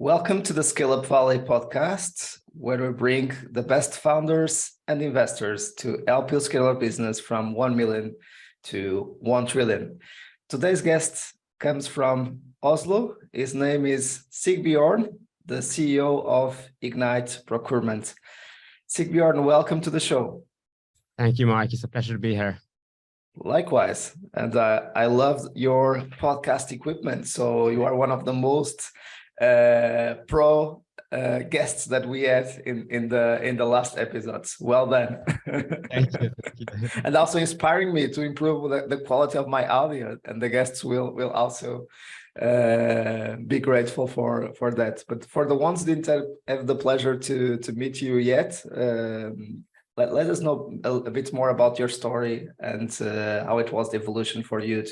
Welcome to the Scale Up Valley podcast, where we bring the best founders and investors to help you scale your business from 1 million to 1 trillion. Today's guest comes from Oslo. His name is Sigbjørn, the CEO of Ignite Procurement. Sigbjørn, welcome to the show. Thank you, Mike. It's a pleasure to be here. Likewise. And I love your podcast equipment. So you are one of the most pro guests that we had in the last episodes. Well done. Thank you. And also inspiring me to improve the quality of my audio, and the guests will also be grateful for that. But for the ones who didn't have the pleasure to meet you yet, let us know a bit more about your story and how it was the evolution for you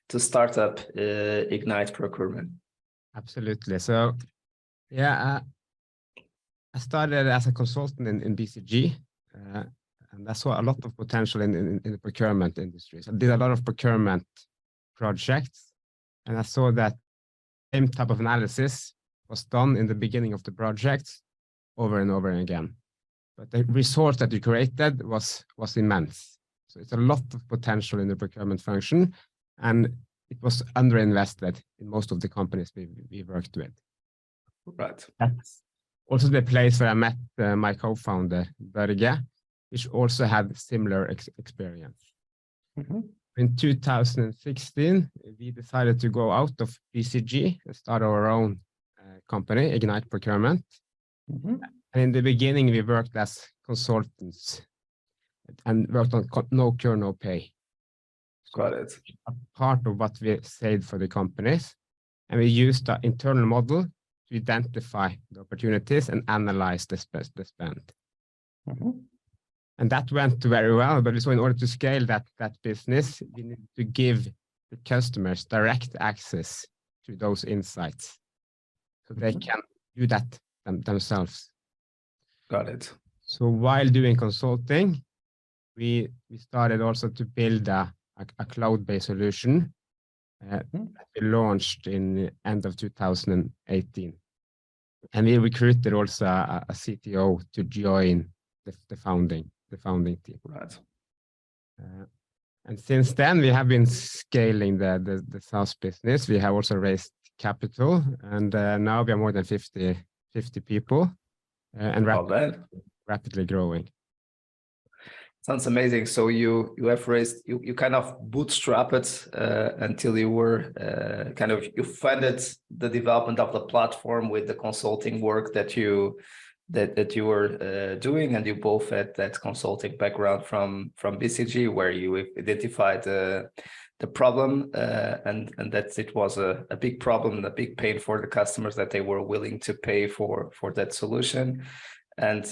to start up Ignite Procurement. Absolutely. So, yeah, I started as a consultant in BCG, and I saw a lot of potential in the procurement industry. So I did a lot of procurement projects, and I saw that same type of analysis was done in the beginning of the project over and over again. But the resource that you created was immense. So it's a lot of potential in the procurement function, and it was underinvested in most of the companies we worked with. Right. That's also the place where I met my co-founder, Børge, which also had similar experience. Mm-hmm. In 2016, we decided to go out of BCG and start our own company, Ignite Procurement. Mm-hmm. And in the beginning, we worked as consultants and worked on no cure, no pay. Got it. A part of what we said for the companies, and we used the internal model to identify the opportunities and analyze the spend. Mm-hmm. And that went very well, but so in order to scale that business, we need to give the customers direct access to those insights so they can do that themselves. Got it. So while doing consulting, we started also to build a cloud-based solution that we launched in the end of 2018. And we recruited also a CTO to join the founding team. Right. And since then, we have been scaling the SaaS business. We have also raised capital, and now we are more than 50 people and rapidly growing. Sounds amazing. So you have raised, you kind of bootstrap it until you were you funded the development of the platform with the consulting work that you were doing, and you both had that consulting background from BCG, where you identified the problem and that it was a big problem, a big pain for the customers, that they were willing to pay for that solution. And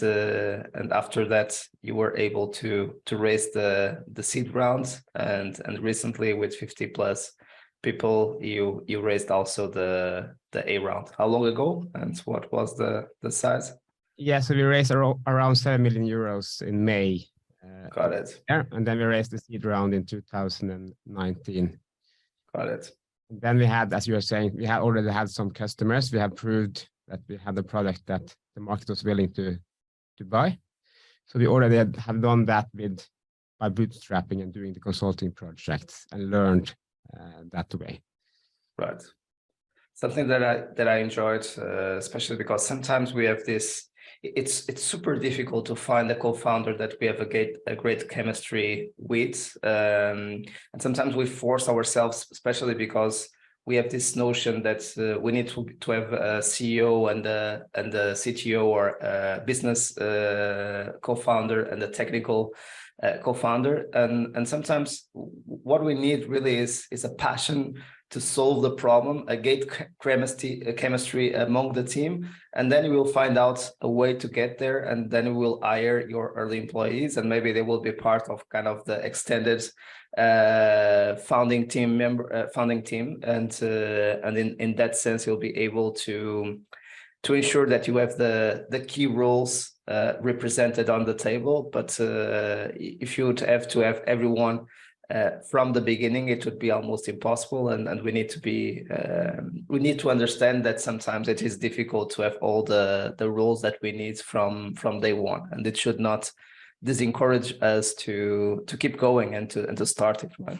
after that, you were able to raise the seed round, and recently with 50 plus people, you raised also the A round. How long ago, and what was the size? Yeah, so we raised around 7 million euros in May. Got it. Yeah, and then we raised the seed round in 2019. Got it. And then we had, as you were saying, we had already had some customers. We have proved that we had a product that the market was willing to buy. So we already have done that by bootstrapping and doing the consulting projects, and learned that way. Right. Something that I enjoyed, especially because sometimes we have this. It's super difficult to find a co-founder that we have a great chemistry with, and sometimes we force ourselves, especially because we have this notion that we need to have a CEO and a CTO, or a business co-founder and a technical co-founder, and sometimes what we need really is a passion to solve the problem, a gate chemistry among the team, and then we will find out a way to get there, and then we will hire your early employees, and maybe they will be part of kind of the extended founding team, and in that sense, you'll be able to ensure that you have the key roles represented on the table. But if you would have to have everyone from the beginning, it would be almost impossible, and we need to be we need to understand that sometimes it is difficult to have all the rules that we need from day one, and it should not discourage us to keep going and to start it, right?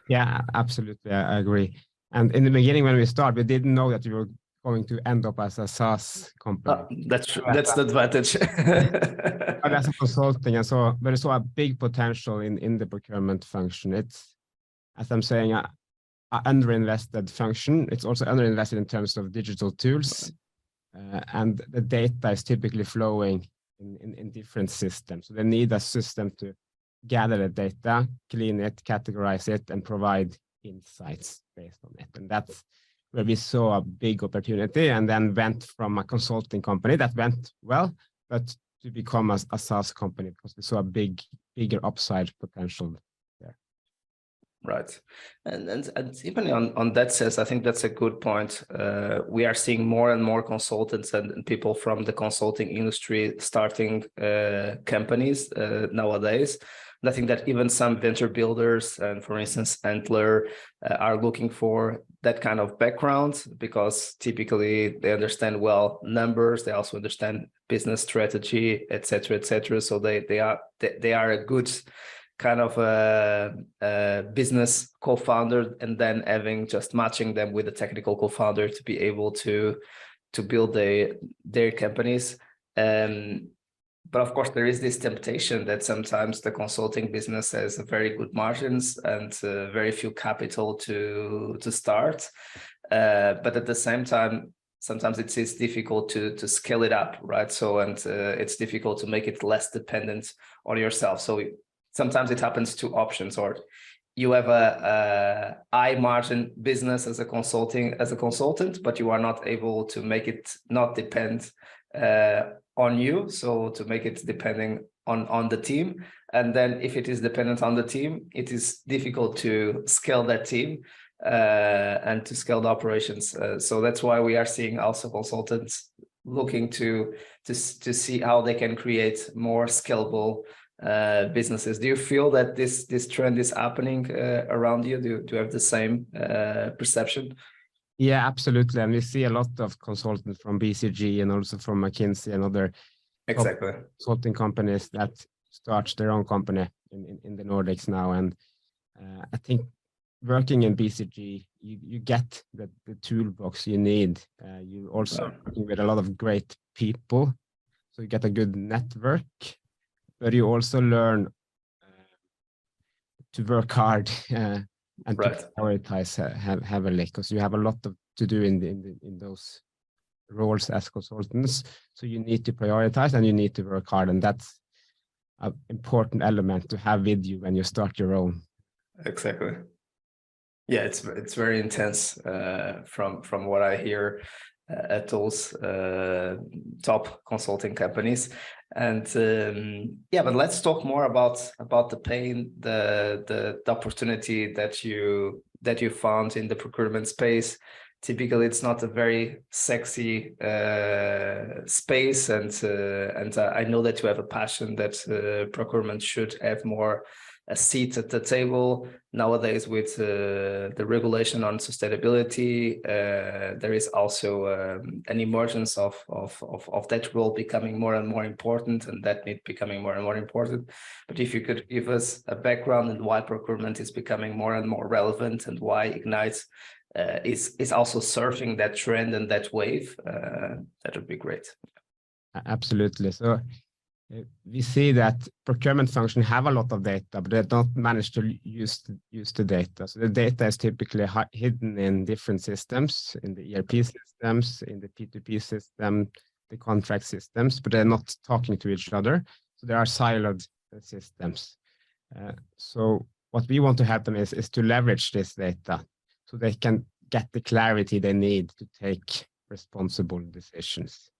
Yeah, absolutely, I agree. And in the beginning, when we start, we didn't know that we were going to end up as a SaaS company. That's the advantage. As a consulting, and so there is so a big potential in the procurement function. It's, as I'm saying, a underinvested function. It's also underinvested in terms of digital tools, and the data is typically flowing in different systems. So they need a system to gather the data, clean it, categorize it, and provide insights based on it. And that's where we saw a big opportunity, and then went from a consulting company that went well, but to become a SaaS company, because we saw a bigger upside potential there. Right. And even on that sense, I think that's a good point. We are seeing more and more consultants and people from the consulting industry starting companies nowadays. And I think that even some venture builders, and for instance, Antler, are looking for that kind of background, because typically they understand well numbers, they also understand business strategy, etc., etc. So they are a good kind of a business co-founder, and then just matching them with a technical co-founder to be able to build their companies. But of course, there is this temptation that sometimes the consulting business has very good margins and very few capital to start. But at the same time, sometimes it is difficult to scale it up, right? So, and it's difficult to make it less dependent on yourself. So sometimes it happens two options, or you have a high margin business as a consultant, but you are not able to make it not depend on you, so to make it depending on the team. And then if it is dependent on the team, it is difficult to scale that team and to scale the operations. So that's why we are seeing also consultants looking to see how they can create more scalable businesses. Do you feel that this trend is happening around you? Do you have the same perception? Yeah, absolutely. And we see a lot of consultants from BCG and also from McKinsey and other consulting companies that start their own company in the Nordics now. And I think working in BCG, you get the toolbox you need. You also working with a lot of great people, so you get a good network, but you also learn to work hard and to prioritize heavily, because you have a lot to do in those roles as consultants. So you need to prioritize and you need to work hard, and that's an important element to have with you when you start your own. Exactly. Yeah, it's very intense from what I hear at those top consulting companies. And yeah, but let's talk more about the pain, the opportunity that you found in the procurement space. Typically, it's not a very sexy space, and I know that you have a passion that procurement should have more a seat at the table. Nowadays, with the regulation on sustainability, there is also an emergence of that role becoming more and more important, and that need becoming more and more important. But if you could give us a background on why procurement is becoming more and more relevant, and why Ignite is also surfing that trend and that wave, that would be great. Absolutely. So we see that procurement function have a lot of data, but they don't manage to use the data. So the data is typically hidden in different systems, in the ERP systems, in the P2P system, the contract systems, but they're not talking to each other. So there are siloed systems. So what we want to help them is to leverage this data, so they can get the clarity they need to take responsible decisions.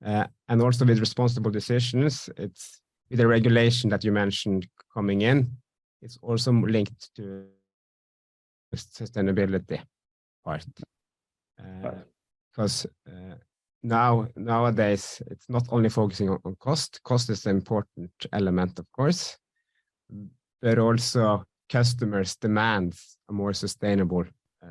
And also with responsible decisions, it's with the regulation that you mentioned coming in, it's also linked to the sustainability part. Because nowadays, it's not only focusing on cost. Cost is an important element, of course, but also customers demands a more sustainable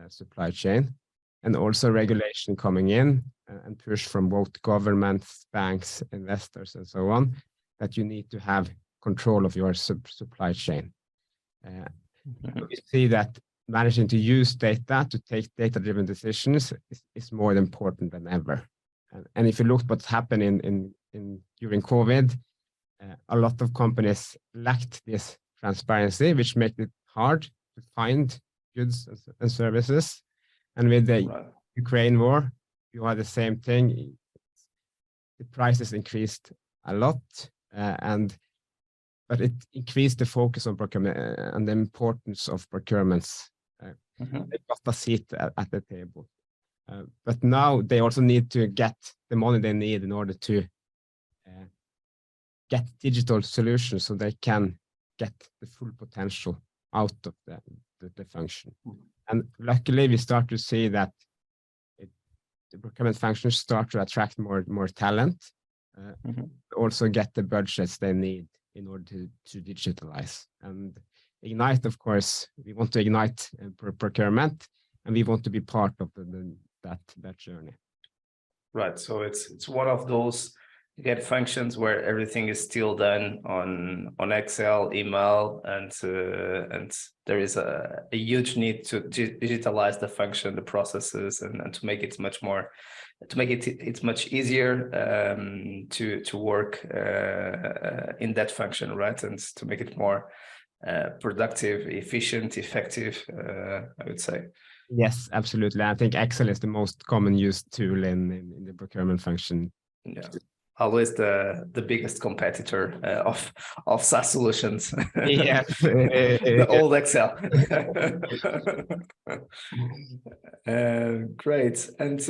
supply chain, and also regulation coming in and push from both governments, banks, investors, and so on, that you need to have control of your supply chain. We see that managing to use data to take data-driven decisions is more important than ever. And if you look what's happened during COVID, a lot of companies lacked this transparency, which made it hard to find goods and services. And with the Ukraine war, you had the same thing. The prices increased a lot, but it increased the focus on procurement and the importance of procurements. They got a seat at the table. But now they also need to get the money they need in order to get digital solutions so they can get the full potential out of the function. And luckily, we start to see that the procurement functions start to attract more talent, also get the budgets they need in order to digitalize. And Ignite, of course, we want to ignite procurement, and we want to be part of that journey. Right. So it's one of those functions where everything is still done on Excel, email, and there is a huge need to digitalize the function, the processes, and to make it much more, it's much easier to work in that function, right? And to make it more productive, efficient, effective, I would say. Yes, absolutely. I think Excel is the most common used tool in the procurement function. Yeah, always the biggest competitor of SaaS solutions. Yes, the old Excel. Great, and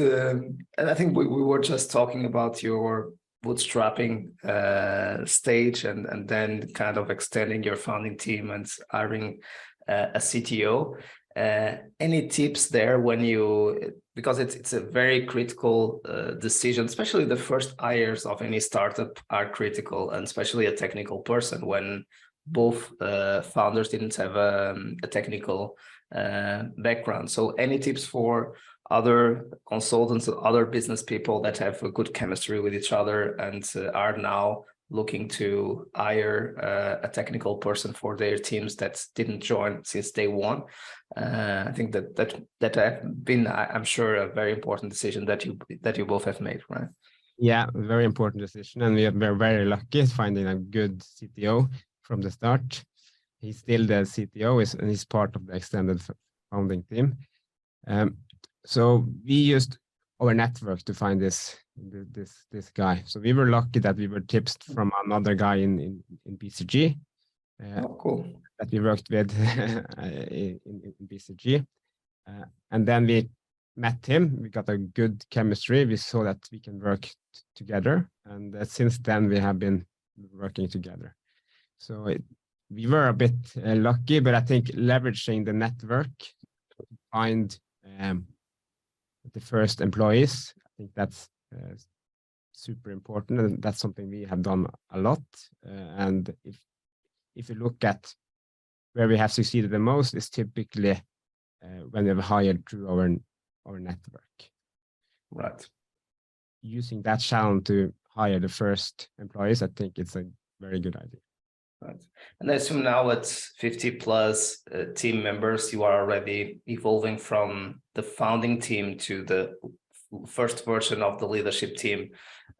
I think we were just talking about your bootstrapping stage, and then kind of extending your founding team and hiring a CTO. Any tips there when because it's a very critical decision, especially the first hires of any startup are critical, and especially a technical person when both founders didn't have a technical background. So any tips for other consultants or other business people that have a good chemistry with each other and are now looking to hire a technical person for their teams that didn't join since day one? I think that have been, I'm sure, a very important decision that you both have made, right? Yeah, very important decision, and we're very lucky finding a good CTO from the start. He's still the CTO, and he's part of the extended founding team. So we used our network to find this guy. So we were lucky that we were tipped from another guy in BCG. Cool. That we worked with in BCG. And then we met him. We got a good chemistry. We saw that we can work together. And since then, we have been working together. So we were a bit lucky, but I think leveraging the network to find the first employees, I think that's super important, and that's something we have done a lot. And if you look at where we have succeeded the most, is typically when we've hired through our network. Right. Using that channel to hire the first employees, I think it's a very good idea. Right. And I assume now at 50 plus team members, you are already evolving from the founding team to the first version of the leadership team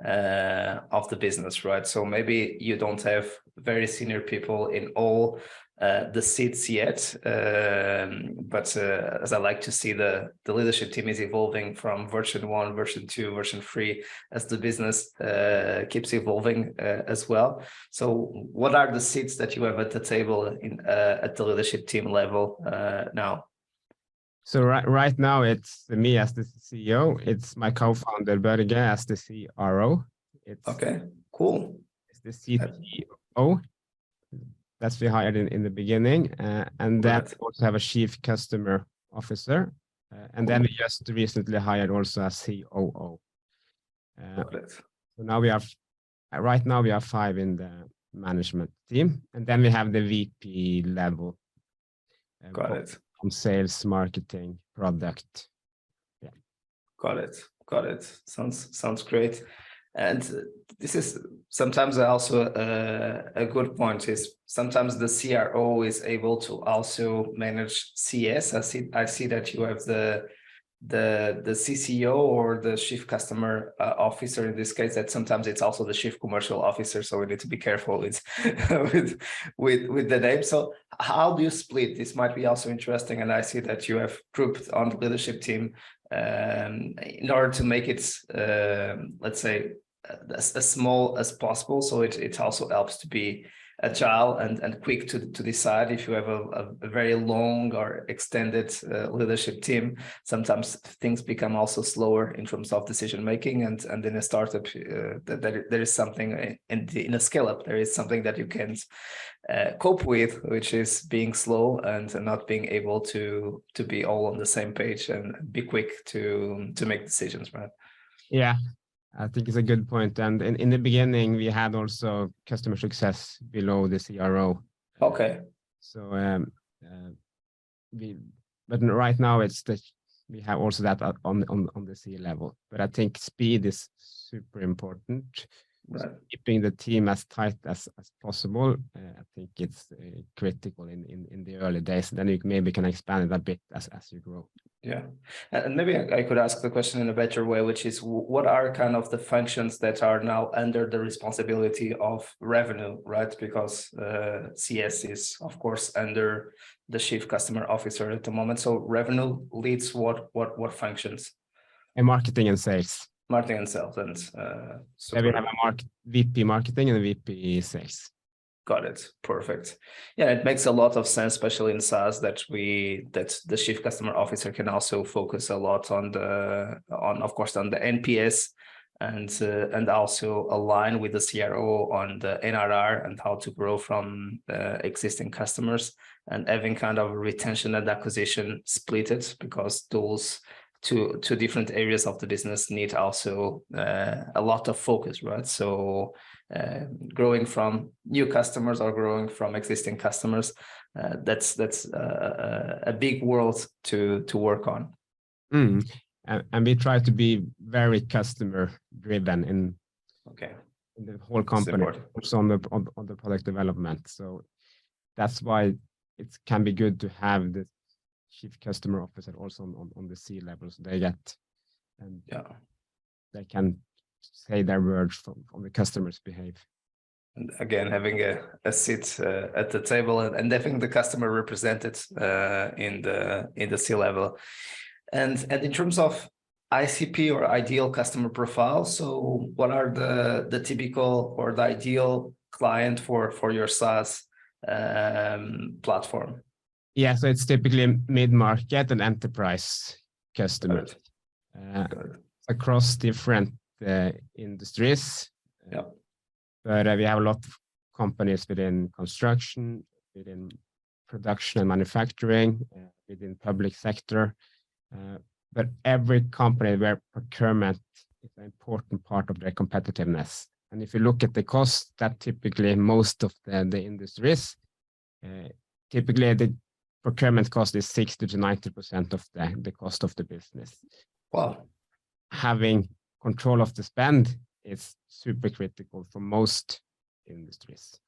of the business, right? So maybe you don't have very senior people in all the seats yet, but as I like to see, the leadership team is evolving from version 1, version 2, version 3 as the business keeps evolving as well. So what are the seats that you have at the table at the leadership team level now? So right now it's me as the CEO. It's my co-founder Børge as the CRO. Okay, cool. It's the CTO. That's we hired in the beginning, and then we also have a chief customer officer, and then we just recently hired also a COO. So now right now we have 5 in the management team, and then we have the VP level Got it. On sales, marketing, product. Yeah. Got it. Got it. Sounds great. And this is sometimes also a good point is sometimes the CRO is able to also manage CS. I see that you have the CCO or the chief customer officer in this case, that sometimes it's also the chief commercial officer, so we need to be careful with with the name. So how do you split? This might be also interesting, and I see that you have grouped on the leadership team in order to make it let's say as small as possible, so it also helps to be agile and quick to decide. If you have a very long or extended leadership team, sometimes things become also slower in terms of decision making, and in a startup there is something in a scale up, there is something that you can cope with, which is being slow and not being able to be all on the same page and be quick to make decisions, right? Yeah, I think it's a good point. And in the beginning, we had also customer success below the CRO. Okay. So but right now it's that we have also that on the C level. But I think speed is super important. Right. So keeping the team as tight as possible, I think it's critical in the early days. Then you maybe can expand it a bit as you grow. Yeah, and maybe I could ask the question in a better way, which is what are kind of the functions that are now under the responsibility of revenue, right? Because CS is of course under the chief customer officer at the moment. So revenue leads what functions? And marketing and sales. Marketing and sales, and so we have a VP marketing and a VP sales. Got it. Perfect. Yeah, it makes a lot of sense, especially in SaaS, that the chief customer officer can also focus a lot on of course on the NPS and also align with the CRO on the NRR and how to grow from existing customers, and having kind of retention and acquisition split it, because those two different areas of the business need also a lot of focus, right? So growing from new customers or growing from existing customers, that's a big world to work on. And we try to be very customer driven in the whole company, also on the product development. So that's why it can be good to have the chief customer officer also on the C level, so they get and they can say their words from the customers behave. And again, having a seat at the table and having the customer represented in the C level. And in terms of ICP or ideal customer profile, so what are the typical or the ideal client for your SaaS platform? Yeah, so it's typically mid-market and enterprise customers across different industries. But we have a lot of companies within construction, within production and manufacturing, within public sector. But every company where procurement is an important part of their competitiveness. And if you look at the cost, that typically most of the industries, typically the procurement cost is 60 to 90% of the cost of the business. Wow. Having control of the spend is super critical for most industries.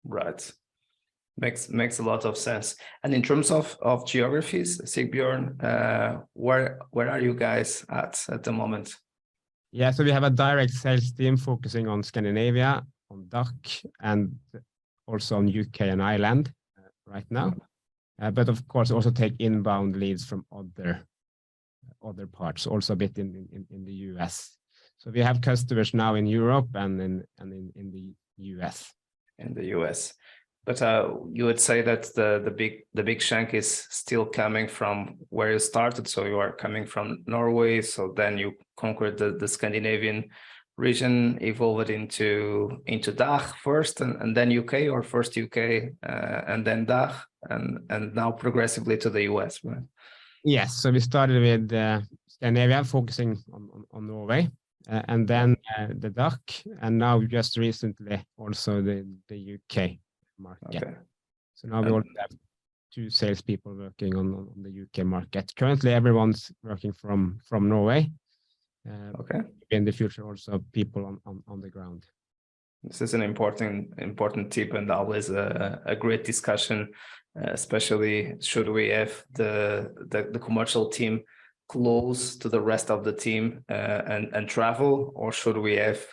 Right. Makes a lot of sense. And in terms of geographies, Sigbjørn, where are you guys at the moment? Yeah, so we have a direct sales team focusing on Scandinavia, on DACH, and also on UK and Ireland right now. But of course, also take inbound leads from other parts, also a bit in the US. So we have customers now in Europe and in the US. In the US. But you would say that the big chunk is still coming from where you started. So you are coming from Norway. So then you conquered the Scandinavian region, evolved into DACH first, and then UK, or first UK and then DACH, and now progressively to the US, right? Yes. So we started with Scandinavia, focusing on Norway, and then the DACH, and now just recently also the UK market. So now we also have 2 salespeople working on the UK market. Currently, everyone's working from Norway. Okay. In the future, also people on the ground. This is an important tip and always a great discussion, especially should we have the commercial team close to the rest of the team and travel, or should we have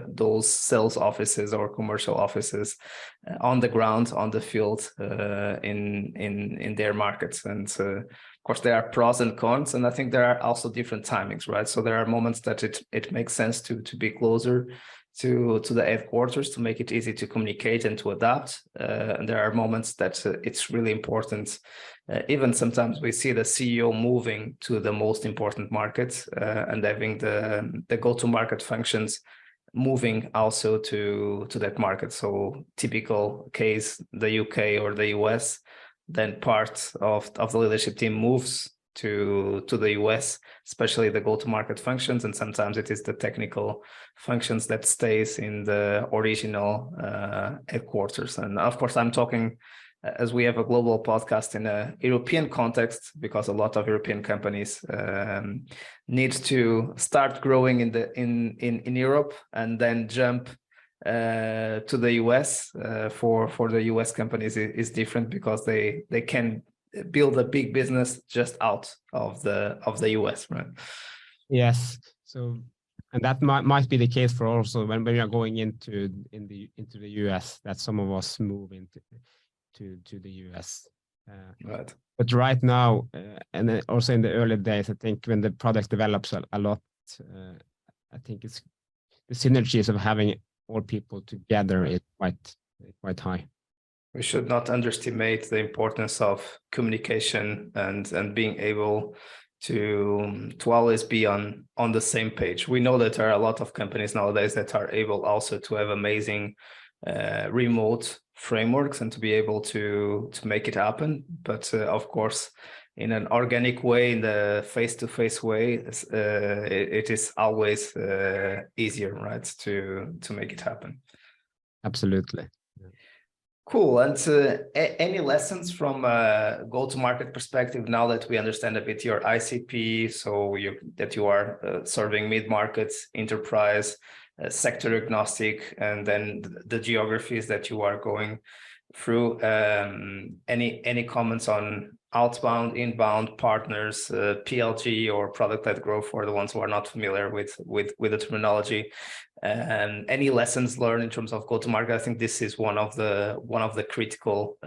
those sales offices or commercial offices on the ground, on the field, in their markets? And of course, there are pros and cons, and I think there are also different timings, right? So there are moments that it makes sense to be closer to the headquarters to make it easy to communicate and to adapt. And there are moments that it's really important. Even sometimes we see the CEO moving to the most important markets and having the go-to-market functions moving also to that market. So typical case, the UK or the US, then part of the leadership team moves to the US, especially the go-to-market functions, and sometimes it is the technical functions that stays in the original headquarters. And of course, I'm talking as we have a global podcast in a European context, because a lot of European companies need to start growing in Europe and then jump to the US. For the US companies is different because they can build a big business just out of the US, right? Yes. So, and that might be the case for also when we are going into the US, that some of us move into the US. Right. But right now, and then also in the early days, I think when the product develops a lot, I think it's the synergies of having all people together is quite high. We should not underestimate the importance of communication and being able to always be on the same page. We know that there are a lot of companies nowadays that are able also to have amazing remote frameworks and to be able to make it happen. But of course, in an organic way, in the face-to-face way, it is always easier, right, to make it happen. Absolutely. Cool. And any lessons from a go-to-market perspective now that we understand a bit your ICP, so that you are serving mid-markets, enterprise, sector agnostic, and then the geographies that you are going through. Any comments on outbound, inbound partners, PLG or product-led growth for the ones who are not familiar with the terminology? And any lessons learned in terms of go-to-market? I think this is one of the critical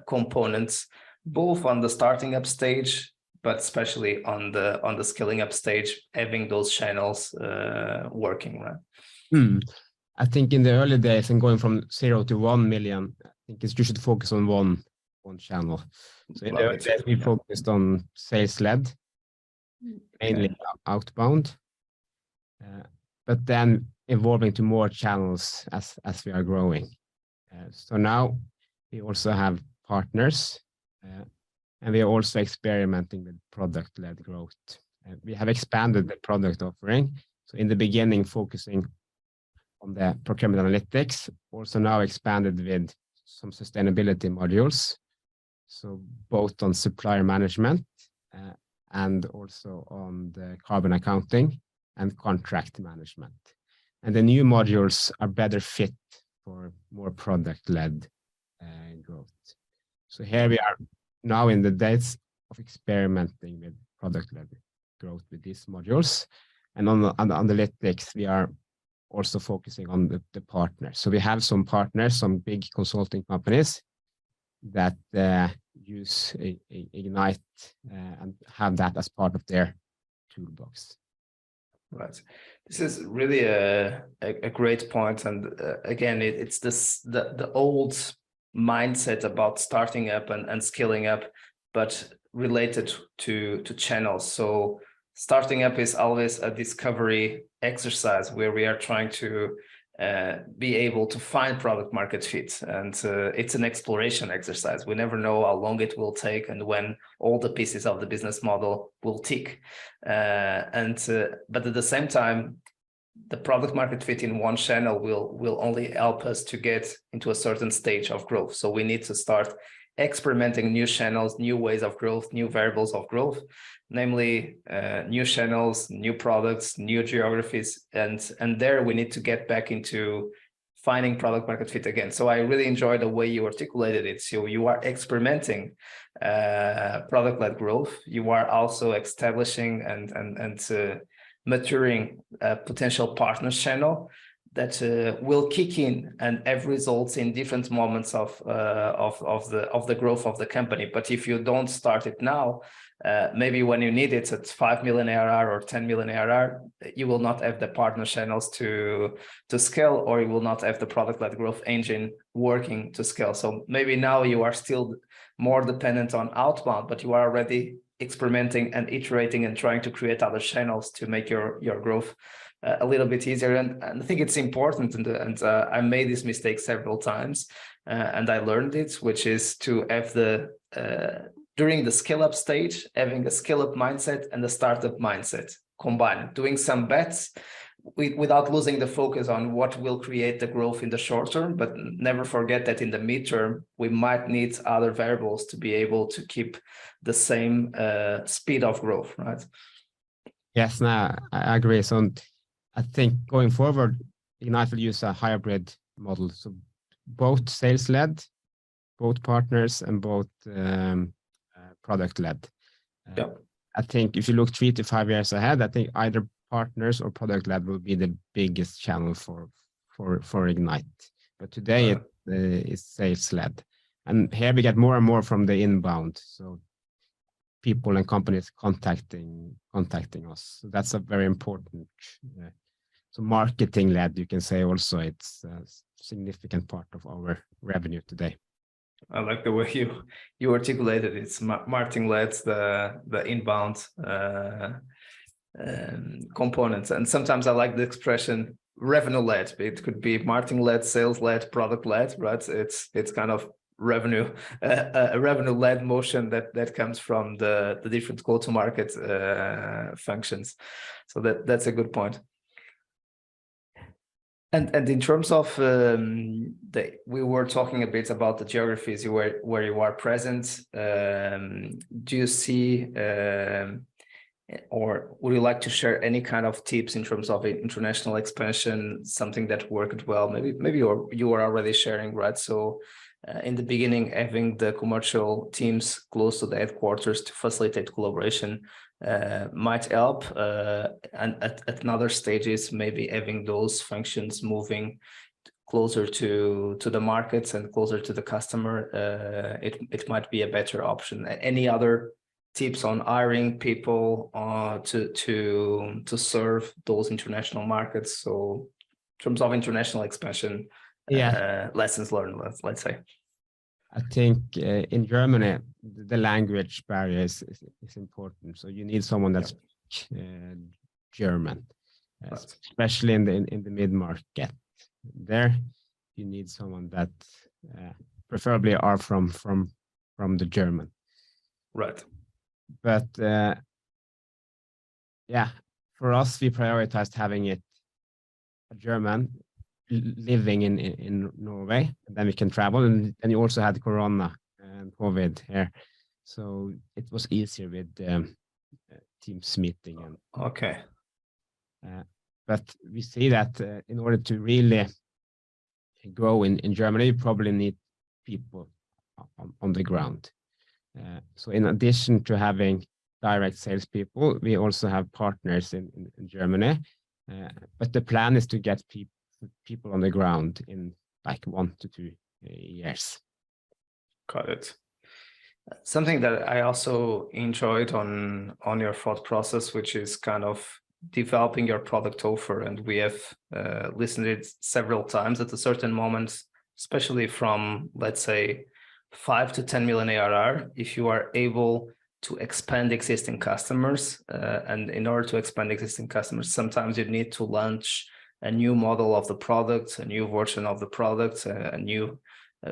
components, both on the starting up stage, but especially on the scaling up stage, having those channels working, right? I think in the early days and going from 0 to 1 million, I think you should focus on one channel. So in the early days, we focused on sales-led, mainly outbound, but then evolving to more channels as we are growing. So now we also have partners, and we are also experimenting with product-led growth. We have expanded the product offering. So in the beginning, focusing on the procurement analytics, also now expanded with some sustainability modules. So both on supplier management and also on the carbon accounting and contract management. And the new modules are better fit for more product-led growth. So here we are now in the days of experimenting with product-led growth with these modules. And on the analytics, we are also focusing on the partners. So we have some partners, some big consulting companies that use Ignite and have that as part of their toolbox. Right. This is really a great point. And again, it's the old mindset about starting up and scaling up, but related to channels. So starting up is always a discovery exercise where we are trying to be able to find product market fit. And it's an exploration exercise. We never know how long it will take and when all the pieces of the business model will tick. But at the same time, the product market fit in one channel will only help us to get into a certain stage of growth. So we need to start experimenting new channels, new ways of growth, new variables of growth, namely new channels, new products, new geographies, and there we need to get back into finding product market fit again. So I really enjoy the way you articulated it. So you are experimenting product-led growth. You are also establishing and maturing a potential partner channel that will kick in and have results in different moments of the growth of the company. But if you don't start it now, maybe when you need it at 5 million ARR or 10 million ARR, you will not have the partner channels to scale, or you will not have the product-led growth engine working to scale. So maybe now you are still more dependent on outbound, but you are already experimenting and iterating and trying to create other channels to make your growth a little bit easier. And I think it's important, and I made this mistake several times, and I learned it, which is to have during the scale-up stage, having a scale-up mindset and a startup mindset combined, doing some bets without losing the focus on what will create the growth in the short term, but never forget that in the midterm, we might need other variables to be able to keep the same speed of growth, right? Yes, no, I agree. So I think going forward, Ignite will use a hybrid model. So both sales-led, both partners, and both product-led. Yeah. I think if you look 3 to 5 years ahead, I think either partners or product-led will be the biggest channel for Ignite. But today it is sales-led. And here we get more and more from the inbound. So people and companies contacting us. So that's a very important. So marketing-led, you can say also, it's a significant part of our revenue today. I like the way you articulated it. It's marketing-led, the inbound components. And sometimes I like the expression revenue-led. It could be marketing-led, sales-led, product-led, right? It's kind of revenue, a revenue-led motion that comes from the different go-to-market functions. So that's a good point. And in terms of we were talking a bit about the geographies where you are present. Do you see or would you like to share any kind of tips in terms of international expansion, something that worked well? Maybe you were already sharing, right? So in the beginning, having the commercial teams close to the headquarters to facilitate collaboration might help, and at another stages, maybe having those functions moving closer to the markets and closer to the customer, it might be a better option. Any other tips on hiring people to serve those international markets? So in terms of international expansion, lessons learned, let's say. I think in Germany, the language barrier is important. So you need someone that speaks German, especially in the mid-market. There, you need someone that preferably are from the German. Right. But for us, we prioritized having it a German living in Norway, and then we can travel. And you also had Corona and COVID here, so it was easier with Teams meeting. And, okay. But we see that in order to really grow in Germany, you probably need people on the ground. So in addition to having direct salespeople, we also have partners in Germany. But the plan is to get people on the ground in like 1 to 2 years. Got it. Something that I also enjoyed on your thought process, which is kind of developing your product offer, and we have listened to it several times at a certain moment, especially from, let's say, 5 to 10 million ARR, if you are able to expand existing customers, and in order to expand existing customers, sometimes you need to launch a new model of the product, a new version of the product, a new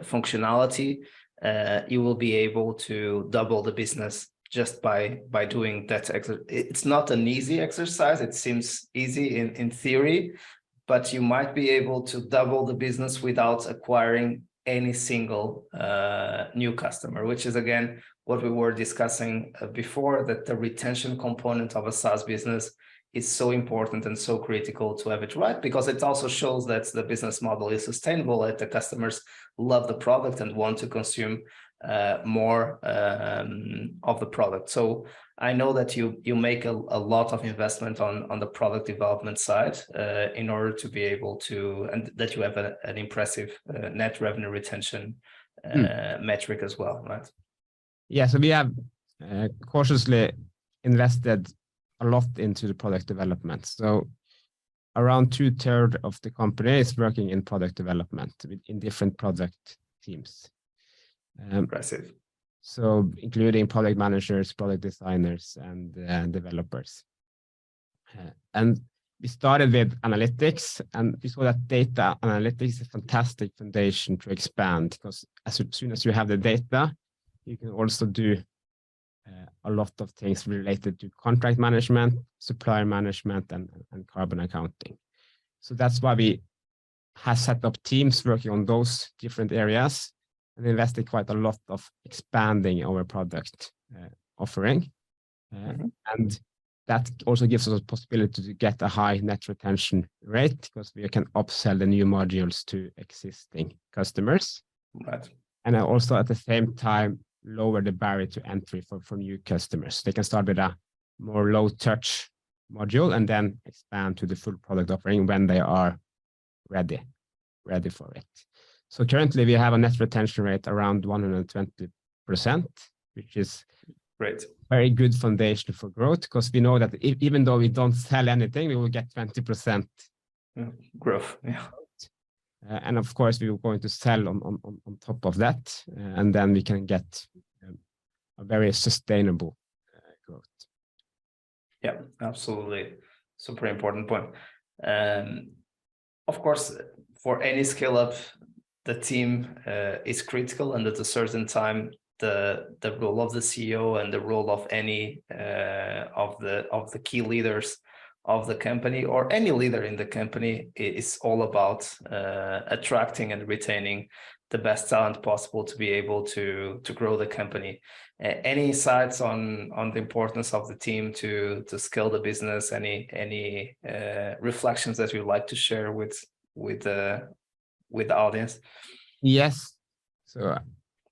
functionality. You will be able to double the business just by doing that. It's not an easy exercise. It seems easy in theory, but you might be able to double the business without acquiring any single new customer, which is again what we were discussing before, that the retention component of a SaaS business is so important and so critical to have it right, because it also shows that the business model is sustainable, that the customers love the product and want to consume more of the product. So I know that you make a lot of investment on the product development side in order to be able to, and that you have an impressive net revenue retention metric as well, right? Yeah, so we have cautiously invested a lot into the product development. So around 2/3 of the company is working in product development in different product teams. Impressive. So including product managers, product designers, and developers. And we started with analytics, and we saw that data analytics is a fantastic foundation to expand, because as soon as you have the data, you can also do a lot of things related to contract management, supplier management, and carbon accounting. So that's why we have set up teams working on those different areas and invested quite a lot of expanding our product offering. And that also gives us a possibility to get a high net retention rate, because we can upsell the new modules to existing customers. Right. And also at the same time, lower the barrier to entry for new customers. They can start with a more low touch module and then expand to the full product offering when they are ready for it. So currently we have a net retention rate around 120%, which is great. Very good foundation for growth, because we know that even though we don't sell anything, we will get 20% growth. Yeah. And of course, we were going to sell on top of that, and then we can get a very sustainable growth. Yeah, absolutely. Super important point. Of course, for any scale up, the team is critical, and at a certain time, the role of the CEO and the role of any of the key leaders of the company, or any leader in the company, is all about attracting and retaining the best talent possible to be able to grow the company. Any insights on the importance of the team to scale the business? Any reflections that you'd like to share with the audience? Yes. So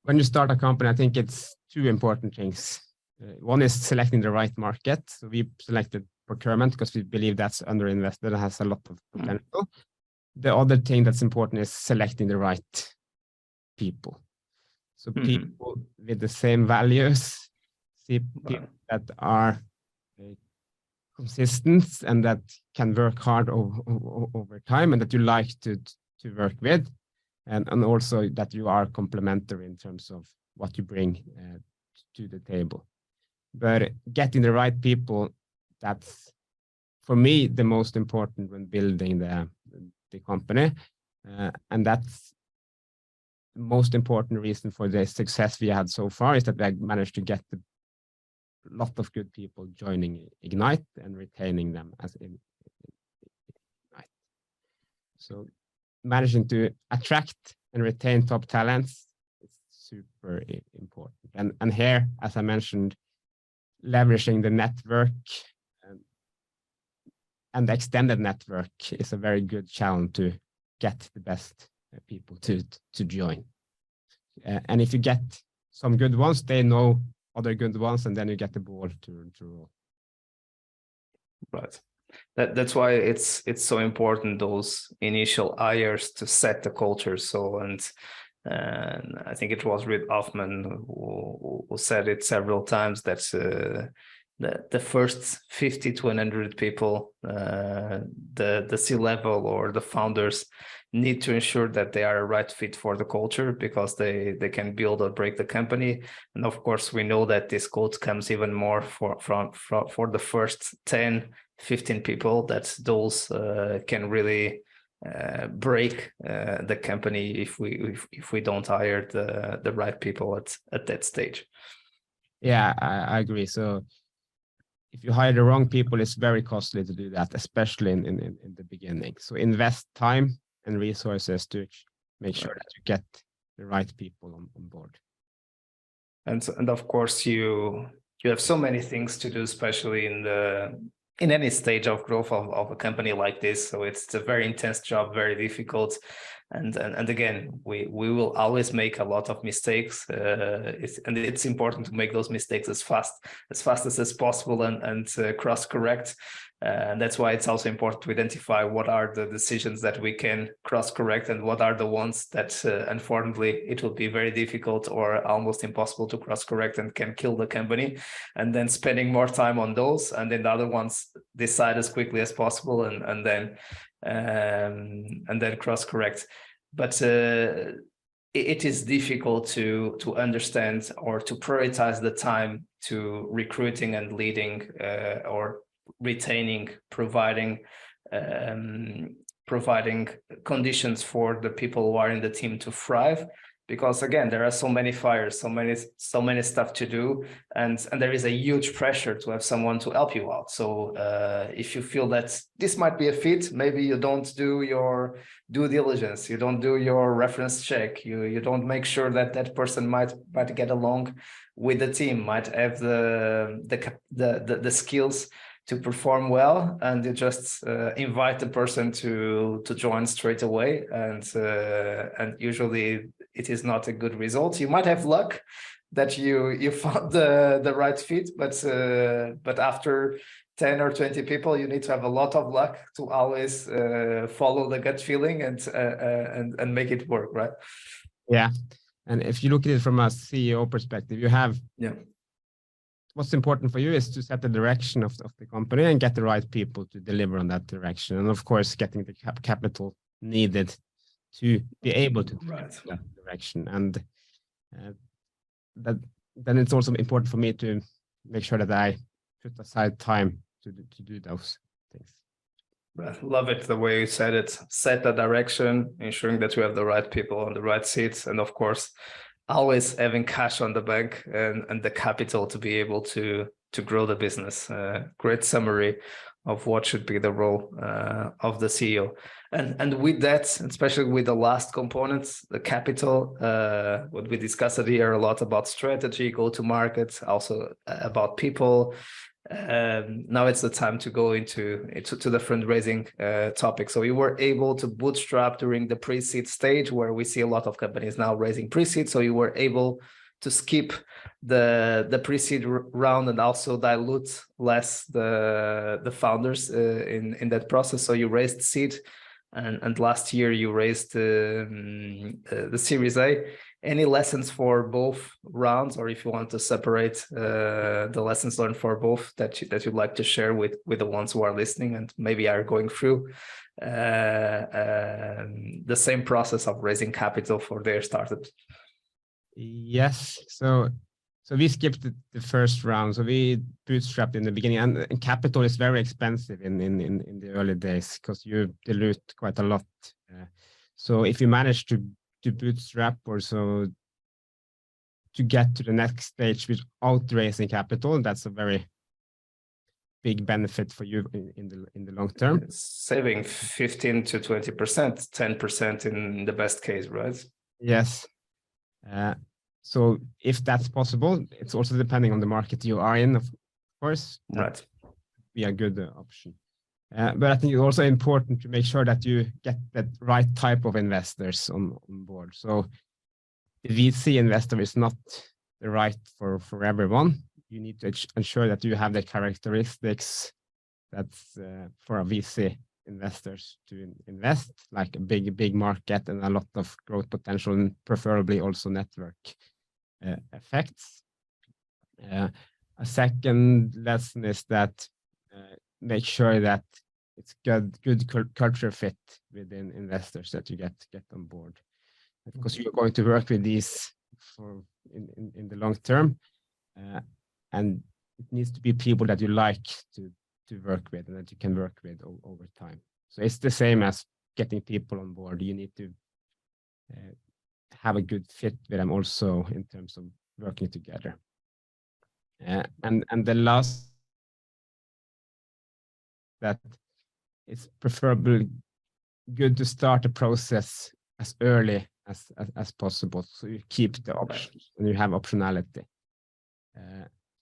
when you start a company, I think it's two important things. One is selecting the right market. So we selected procurement because we believe that's underinvested and has a lot of potential. The other thing that's important is selecting the right people. So people with the same values, people that are consistent and that can work hard over time, and that you like to work with, and also that you are complementary in terms of what you bring to the table. But getting the right people, that's for me the most important when building the company, and that's the most important reason for the success we had so far, is that we managed to get a lot of good people joining Ignite and retaining them as in Ignite. So managing to attract and retain top talents is super important. And here, as I mentioned, leveraging the network and the extended network is a very good channel to get the best people to join. And if you get some good ones, they know other good ones, and then you get the ball to roll. Right. That's why it's so important, those initial hires, to set the culture. So, and I think it was Reid Hoffman who said it several times, that the first 50 to 100 people, the C-level or the founders, need to ensure that they are a right fit for the culture, because they can build or break the company. And of course, we know that this code comes even more for the first 10, 15 people, that those can really break the company if we don't hire the right people at that stage. Yeah, I agree. So if you hire the wrong people, it's very costly to do that, especially in the beginning. So invest time and resources to make sure that you get the right people on board. And of course, you have so many things to do, especially in any stage of growth of a company like this. So it's a very intense job, very difficult. And again, we will always make a lot of mistakes. It's important to make those mistakes as fast as possible and cross correct. And that's why it's also important to identify what are the decisions that we can cross correct and what are the ones that unfortunately it will be very difficult or almost impossible to cross correct and can kill the company. And then spending more time on those, and then the other ones decide as quickly as possible and then cross correct. But it is difficult to understand or to prioritize the time to recruiting and leading or retaining, providing conditions for the people who are in the team to thrive. Because again, there are so many fires, so many stuff to do, and there is a huge pressure to have someone to help you out. So if you feel that this might be a fit, maybe you don't do your due diligence, you don't do your reference check, you don't make sure that that person might get along with the team, might have the skills to perform well, and you just invite the person to join straight away, and usually it is not a good result. You might have luck that you found the right fit, but after 10 or 20 people, you need to have a lot of luck to always follow the gut feeling and make it work, right? Yeah, and if you look at it from a CEO perspective, you have what's important for you is to set the direction of the company and get the right people to deliver on that direction, and of course getting the capital needed to be able to drive that direction. And then it's also important for me to make sure that I put aside time to do those things. Love it, the way you said it. Set the direction, ensuring that we have the right people on the right seats, and of course always having cash on the bank and the capital to be able to grow the business. Great summary of what should be the role of the CEO. And with that, especially with the last component, the capital, what we discussed here a lot about strategy, go-to-market, also about people. Now it's the time to go into the fundraising topic. So you were able to bootstrap during the pre-seed stage, where we see a lot of companies now raising pre-seed. So you were able to skip the pre-seed round and also dilute less the founders in that process. So you raised seed, and last year you raised the Series A. Any lessons for both rounds, or if you want to separate the lessons learned for both that you'd like to share with the ones who are listening and maybe are going through the same process of raising capital for their startups? Yes, so we skipped the first round, so we bootstrapped in the beginning, and capital is very expensive in the early days because you dilute quite a lot. So if you manage to bootstrap or so to get to the next stage without raising capital, that's a very big benefit for you in the long term. Saving 15 to 20%, 10% in the best case, right? Yes. So if that's possible, it's also depending on the market you are in, of course. Right. Be a good option. But I think it's also important to make sure that you get the right type of investors on board. So the VC investor is not the right for everyone. You need to ensure that you have the characteristics that's for a VC investors to invest, like a big market and a lot of growth potential, and preferably also network effects. A second lesson is that make sure that it's good culture fit within investors that you get on board, because you're going to work with these in the long term, and it needs to be people that you like to work with and that you can work with over time. So it's the same as getting people on board. You need to have a good fit with them also in terms of working together. And the last, that it's preferably good to start the process as early as possible. So you keep the options and you have optionality.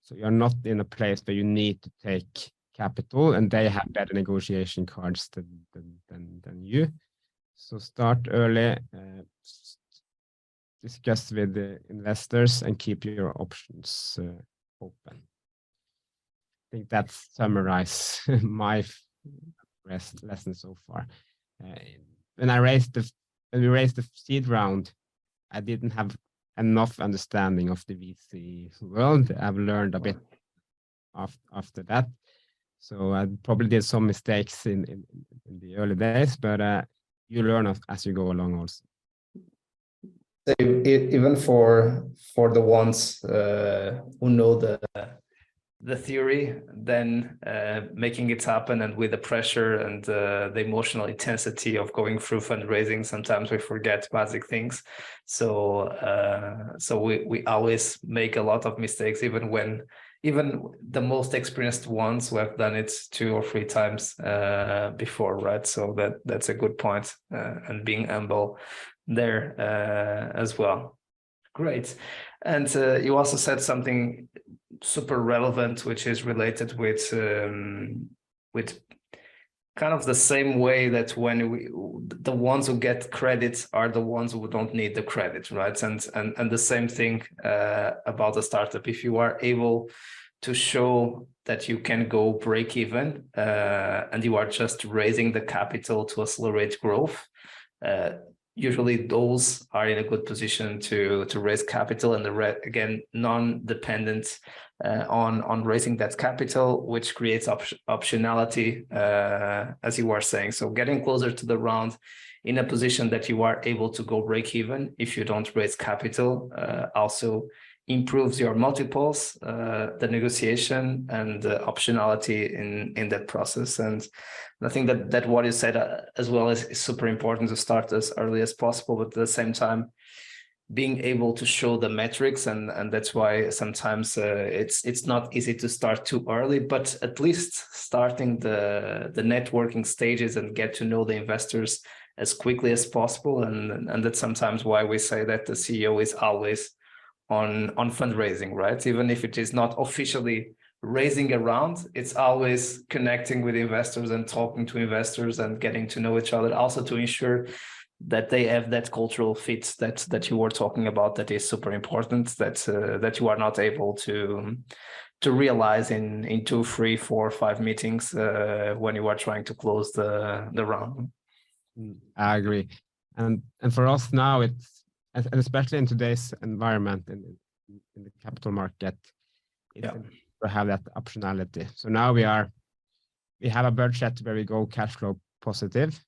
So you're not in a place where you need to take capital and they have better negotiation cards than you. So start early, discuss with the investors and keep your options open. I think that summarizes my lesson so far. When we raised the seed round, I didn't have enough understanding of the VC world. I've learned a bit after that. So I probably did some mistakes in the early days, but you learn as you go along also. Even for the ones who know the theory, then making it happen, and with the pressure and the emotional intensity of going through fundraising, sometimes we forget basic things. So we always make a lot of mistakes, even the most experienced ones who have done it 2 or 3 times before, right? So that's a good point, and being humble there as well. Great. And you also said something super relevant, which is related with kind of the same way that when the ones who get credit are the ones who don't need the credit, right? And the same thing about the startup. If you are able to show that you can go break even and you are just raising the capital to accelerate growth, usually those are in a good position to raise capital, and again, non-dependent on raising that capital, which creates optionality, as you were saying. So getting closer to the round in a position that you are able to go break even if you don't raise capital also improves your multiples, the negotiation, and the optionality in that process. And I think that what you said as well is super important, to start as early as possible, but at the same time being able to show the metrics, and that's why sometimes it's not easy to start too early, but at least starting the networking stages and get to know the investors as quickly as possible. And that's sometimes why we say that the CEO is always on fundraising, right? Even if it is not officially raising a round, it's always connecting with investors and talking to investors and getting to know each other, also to ensure that they have that cultural fit that you were talking about, that is super important, that you are not able to realize in 2, 3, 4, 5 meetings when you are trying to close the round. I agree. And for us now, it's, and especially in today's environment in the capital market, it's to have that optionality. So now we have a budget where we go cash flow positive,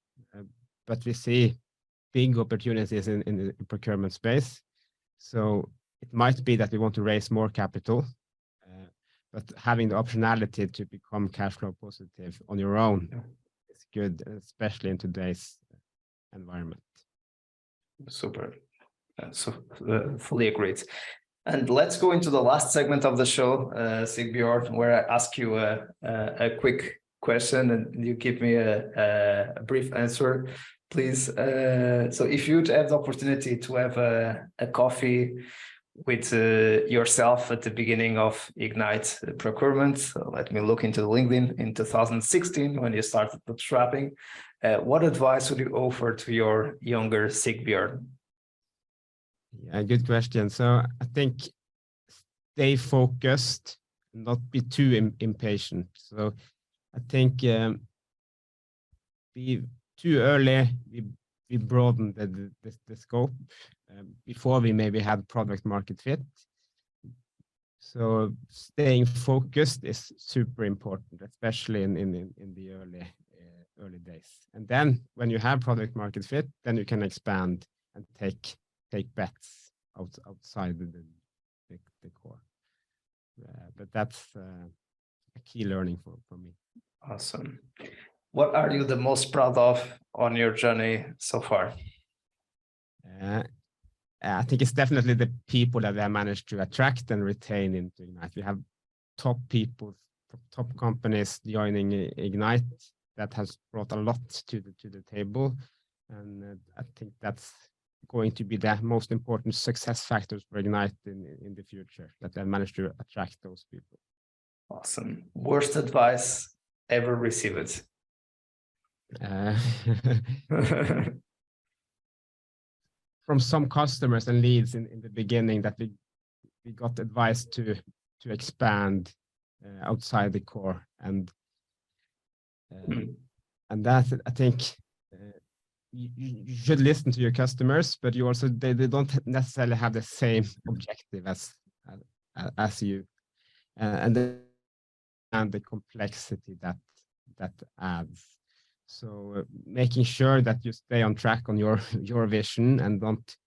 but we see big opportunities in the procurement space. So it might be that we want to raise more capital, but having the optionality to become cash flow positive on your own is good, especially in today's environment. Super. So fully agreed. And let's go into the last segment of the show, Sigbjørn, where I ask you a quick question and you give me a brief answer, please. So if you'd have the opportunity to have a coffee with yourself at the beginning of Ignite Procurement, so let me look into the LinkedIn in 2016 when you started bootstrapping, what advice would you offer to your younger Sigbjørn? Yeah, good question. So I think stay focused, not be too impatient. So I think be too early, we broadened the scope before we maybe had product market fit. So staying focused is super important, especially in the early days. And then when you have product market fit, then you can expand and take bets outside the core. But that's a key learning for me. Awesome. What are you the most proud of on your journey so far? I think it's definitely the people that we have managed to attract and retain into Ignite. We have top people, top companies joining Ignite. That has brought a lot to the table, and I think that's going to be the most important success factors for Ignite in the future, that I managed to attract those people. Awesome. Worst advice ever received? From some customers and leads in the beginning, that we got advice to expand outside the core, and that, I think, you should listen to your customers, but you also they don't necessarily have the same objective as you, and the complexity that adds. So making sure that you stay on track on your vision and don't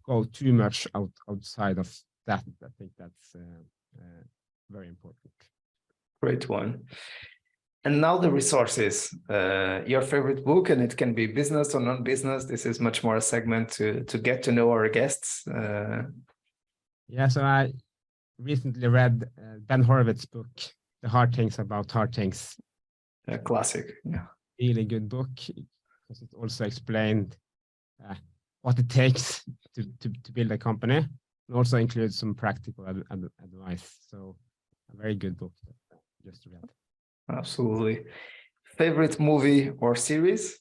go too much outside of that. I think that's very important. Great one. And now the resources, your favorite book, and it can be business or non-business. This is much more a segment to get to know our guests. Yeah, so I recently read Ben Horowitz's book, The Hard Things About Hard Things. A classic, yeah. Really good book, because it also explained what it takes to build a company, and also includes some practical advice. So a very good book just read. Absolutely. Favorite movie or series?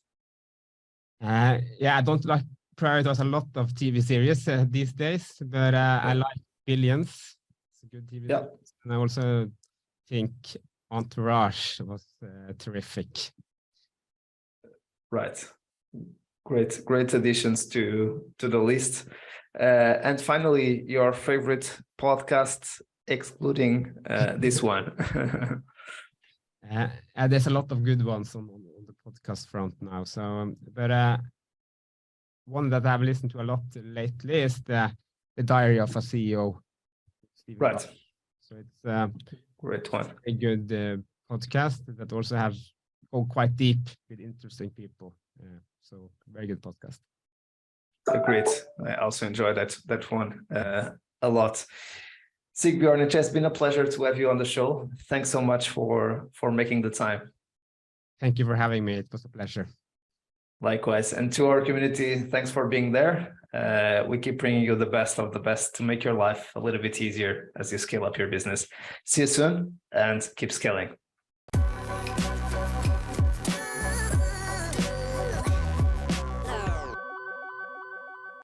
Yeah, I don't like prioritize a lot of TV series these days, but I like Billions. It's a good TV series. And I also think Entourage was terrific. Right. Great additions to the list. And finally, your favorite podcast, excluding this one. There's a lot of good ones on the podcast front now. So, but one that I've listened to a lot lately is the Diary of a CEO. Right. So it's great one. A good podcast that also has go quite deep with interesting people. So very good podcast. Great. I also enjoy that one a lot. Sigbjørn, it has been a pleasure to have you on the show. Thanks so much for making the time. Thank you for having me. It was a pleasure. Likewise. And to our community, thanks for being there. We keep bringing you the best of the best to make your life a little bit easier as you scale up your business. See you soon and keep scaling.